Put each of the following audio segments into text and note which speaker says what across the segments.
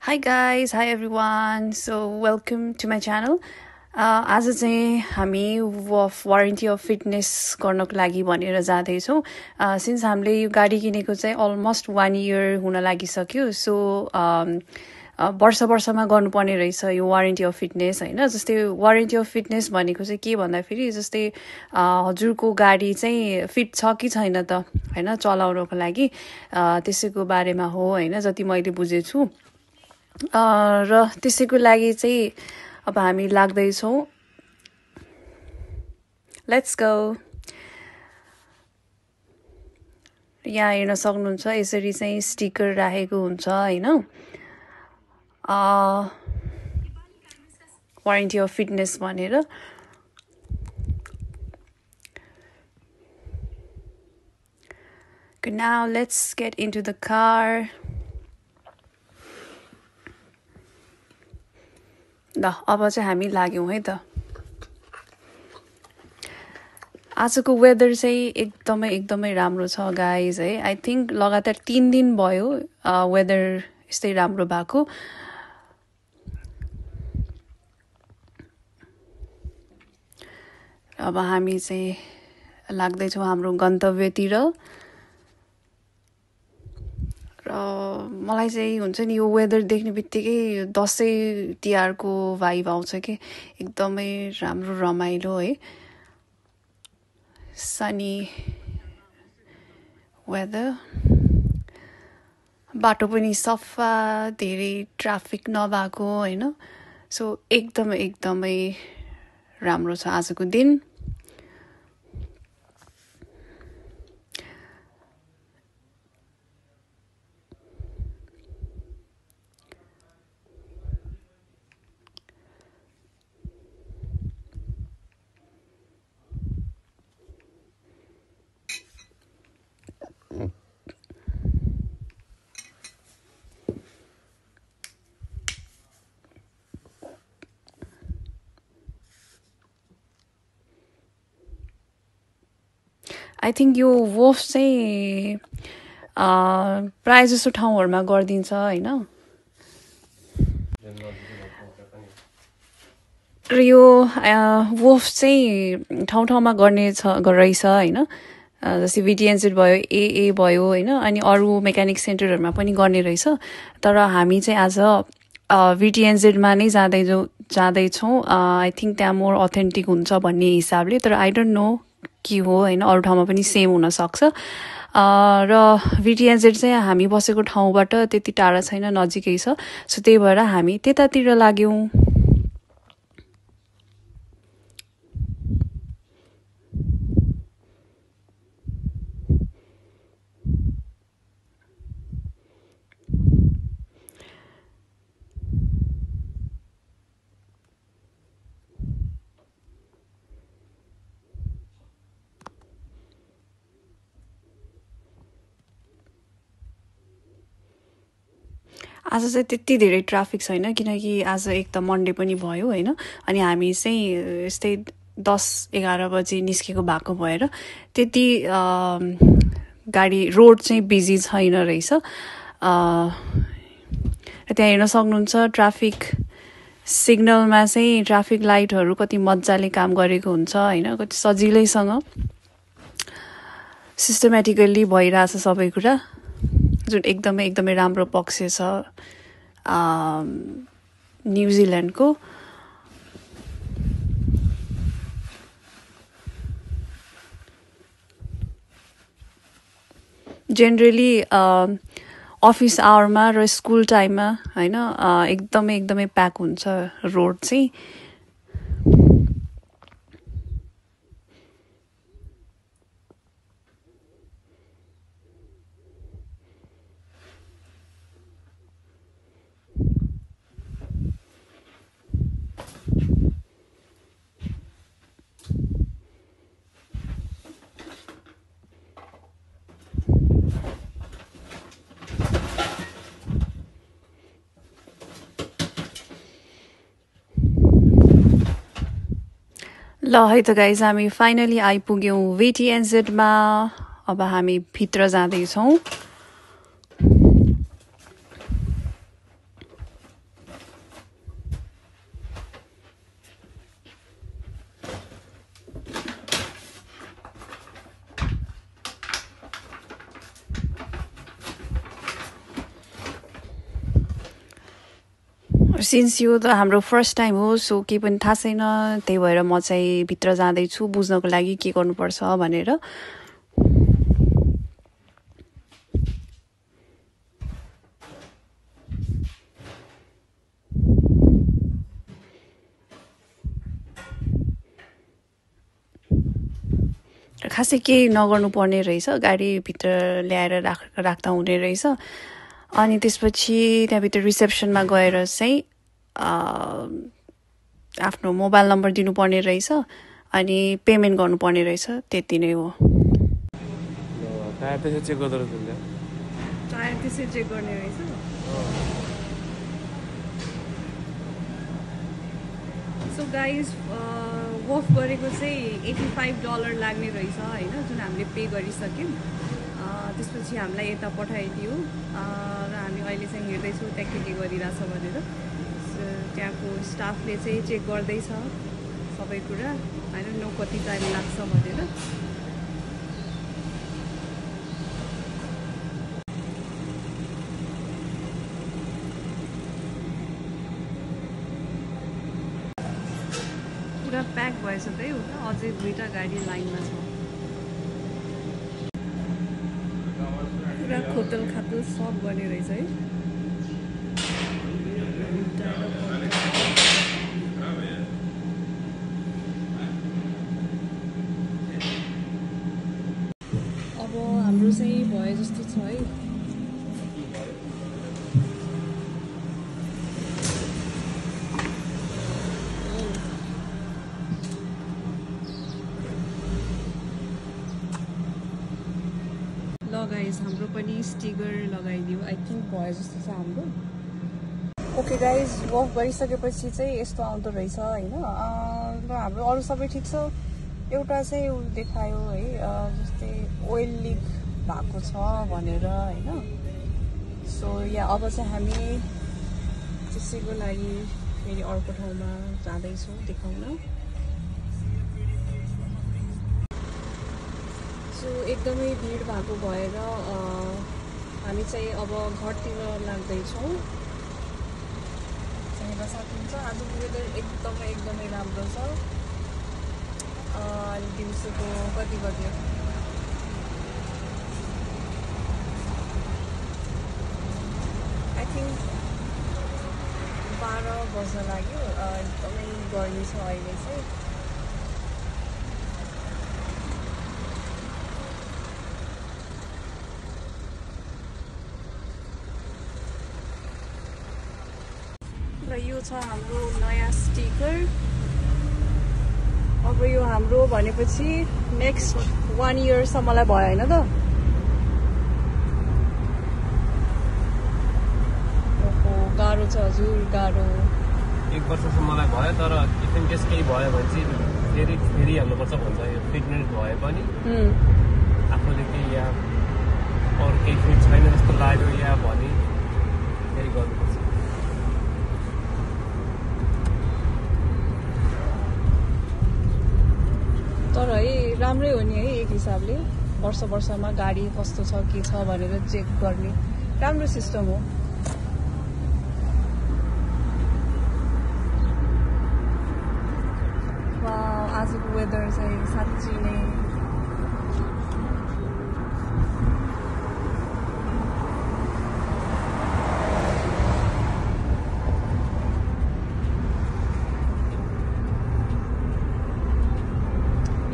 Speaker 1: Hi guys, hi everyone. So welcome to my channel. आज चाहिँ हामी वारेन्टी अफ फिटनेस गर्नको लागि भनेर जाँदैछौँ सिन्स हामीले यो गाडी किनेको चाहिँ अलमोस्ट 1 इयर हुन लागिसक्यो सो वर्षमा गर्नुपर्ने रहेछ यो वारेन्टी अफ फिटनेस हैन जस्तै वारेन्टी अफ फिटनेस भनेको चाहिँ के भन्दाखेरि जस्तै हजुरको गाडी चाहिँ फिट छ कि छैन त हैन चलाउनको लागि त्यसैको बारेमा हो हैन जति मैले बुझेछु र त्यसैको लागि चाहिँ अब हामी लाग्दैछौँ लेट्स गो यहाँ हेर्न सक्नुहुन्छ यसरी चाहिँ स्टिकर राखेको हुन्छ हैन वारेन्टी अफ फिटनेस भनेर Okay, now let's get into the car. ल अब चाहिँ हामी लाग्यौं है त आजको वेदर चाहिँ एकदमै राम्रो छ गाइज है आई थिंक लगातार 3 दिन भयो वेदर यस्तै राम्रो भएको अब हामी चाहिँ लाग्दै छौं हाम्रो गन्तव्यतिर र मलाई चाहिँ हुन्छ नि यो वेदर देख्ने बित्तिकै दशैं तिहारको भाइब आउँछ के एकदमै राम्रो रमाइलो है सनी वेदर बाटो पनि सफा धेरै ट्राफिक नभएको हैन सो एकदमै राम्रो छ आजको दिन आई थिंक यो वोफ चाहिँ प्राय जसो ठाउँहरुमा गर्दिन्छ हैन र यो वोफ चाहिँ ठाउँमा गर्ने रहेछ हैन जस्तै VTNZ भयो AA भयो हैन अनि अरु मेकानिक सेन्टरहरुमा पनि गर्ने रहेछ तर हामी चाहिँ आज VTNZ मा नै जाँदैछौँ आई थिंक त्यहाँ मोर अथेन्टिक हुन्छ भन्ने हिसाबले तर आई डोन्ट नो के हो हैन अरु ठाउँमा पनि सेम हुन सक्छ र VTNZ चाहिँ हामी बसेको ठाउँबाट त्यति टाढा छैन नजिकै छ सो त्यही भएर हामी त्यतातिर लाग्यौं आज चाहिँ त्यति धेरै ट्राफिक छैन किनकि आज एक त मन्डे पनि भयो हैन अनि हामी चाहिँ यस्तै 10-11 बजे निस्केको भएको भएर त्यति गाडी रोड चाहिँ बिजी छैन रहेछ र त्यहाँ हेर्न सक्नुहुन्छ ट्राफिक सिग्नलमा चाहिँ ट्राफिक लाइटहरु कति मज्जाले काम गरेको हुन्छ हैन कति सजिलैसँग सिस्टमेटिकली भइराछ सबै कुरा जुन एकदमै राम्रो पक्ष छ न्यूजील्यान्डको जनरली अफिस आवरमा र स्कुल टाइममा हैन एकदमै प्याक हुन्छ रोड चाहिँ ल है त गाइज हामी फाइनली आइपुग्यौं VTNZ मा अब हामी भित्र जाँदै छौं सिन्स यो त हाम्रो फर्स्ट टाइम हो सो केही पनि थाहा छैन त्यही भएर म चाहिँ भित्र जाँदैछु बुझ्नको लागि के गर्नुपर्छ भनेर खासै केही नगर्नु पर्ने रहेछ गाडीभित्र ल्याएर राख्दा हुने रहेछ अनि त्यसपछि त्यहाँभित्र रिसेप्सनमा गएर चाहिँ आफ्नो मोबाइल नम्बर दिनुपर्ने रहेछ अनि पेमेन्ट गर्नुपर्ने रहेछ त्यति नै हो
Speaker 2: टायर त्यसै चेक गर्दो रहेछ
Speaker 1: टायर त्यसै चेक गर्ने रहेछ सो गाइज वफ गरेको चाहिँ $85 लाग्ने रहेछ होइन जुन हामीले पे गरिसक्यौँ त्यसपछि हामीलाई यता पठाइदियो र हामी अहिले चाहिँ हेर्दैछौँ त्यहाँ के गरिरहेछ भनेर त्यहाँको स्टाफले चाहिँ चेक गर्दैछ सबै कुरा होइन नो कति टाइम लाग्छ भनेर पुरा प्याक भएछ त्यही हो त अझै 2टा गाडी लाइनमा छ पुरा खोतल खातल सब गर्ने रहेछ है अब हाम्रो चाहिँ भए जस्तो छ है गाइज हाम्रो पनि स्टिकर लगाइदियो आई थिङ्क भयो जस्तो छ हाम्रो ओके गाइज वफ गरिसकेपछि चाहिँ यस्तो आउँदो रहेछ होइन र हाम्रो अरू सबै ठिक छ एउटा चाहिँ उ देखायो है जस्तै ओइल लिक भएको छ भनेर होइन सो या अब चाहिँ हामी त्यसैको लागि फेरि अर्को ठाउँमा जाँदैछौँ देखाउन एकदमै भिड भएको भएर हामी चाहिँ अब घरतिर लाग्दैछौँ हेर्न सकिन्छ आज वेदर एकदमै राम्रो छ अनि दिउँसोको कति बज्यो आई थिङ्क 12 बज्न लाग्यो एकदमै गर्मी छ अहिले चाहिँ र यो छ हाम्रो नयाँ स्टिकर अब यो हाम्रो भनेपछि नेक्स्ट 1 इयरसम्मलाई भयो होइन त ओहो गाह्रो छ हजुर गाह्रो
Speaker 2: 1 वर्षसम्मलाई भयो तर इफ इन केस केही भयो भने चाहिँ फेरि हाल्नुपर्छ भन्छ यो फिटनेस भए पनि आफूले केही या अरू केही फिट छैन जस्तो लाग्यो या भने फेरि गर्नुपर्छ
Speaker 1: तर है राम्रै हो नि है एक हिसाबले वर्षमा गाडी कस्तो छ के छ भनेर चेक गर्ने राम्रो सिस्टम हो आजको वेदर चाहिँ साँच्चै नै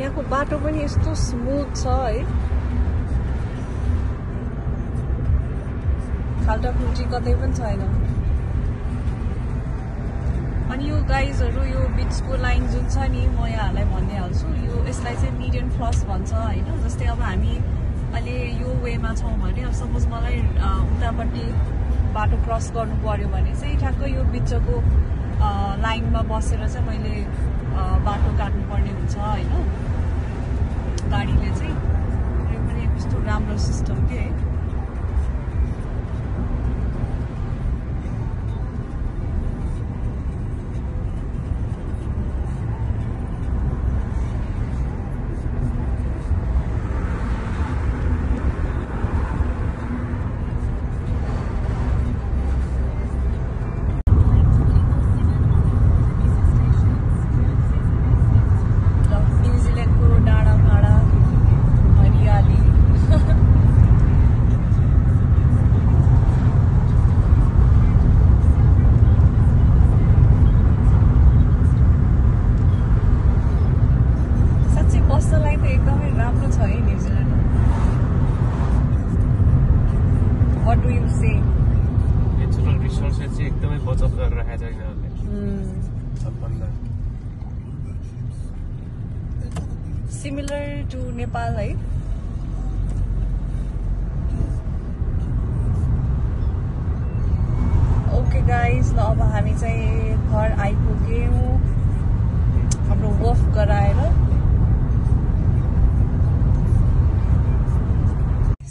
Speaker 1: यहाँको बाटो पनि यस्तो स्मुथ छ है खाल्टाखुल्टी कतै पनि छैन अनि यो गाइजहरू यो बिचको लाइन जुन छ नि म यहाँहरूलाई भनिहाल्छु यो यसलाई चाहिँ मिडियन फ्लस भन्छ होइन जस्तै अब हामी अहिले यो वेमा छौँ भने अब सपोज मलाई उतापट्टि बाटो क्रस गर्नु पर्यो भने चाहिँ ठ्याक्क यो बिचको लाइनमा बसेर चाहिँ मैले बाटो काट्नुपर्ने हुन्छ होइन गाडीले चाहिँ यो पनि कस्तो राम्रो सिस्टम के है राम्रो छ है New Zealand what do you say
Speaker 2: natural resources चाहिँ एकदमै बचत गरेर राखेको छ यिनीहरूले सबभन्दा
Speaker 1: सिमिलर टु नेपाल है ओके गाइज ल अब हामी चाहिँ घर आइपुग्यौँ हाम्रो वफ गराएर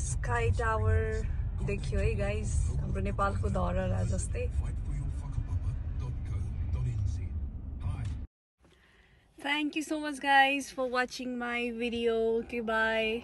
Speaker 1: स्काई टावर देखियो है गाइज हाम्रो नेपालको धरहरा जस्तै Thank you so much guys for watching my video. Okay, bye.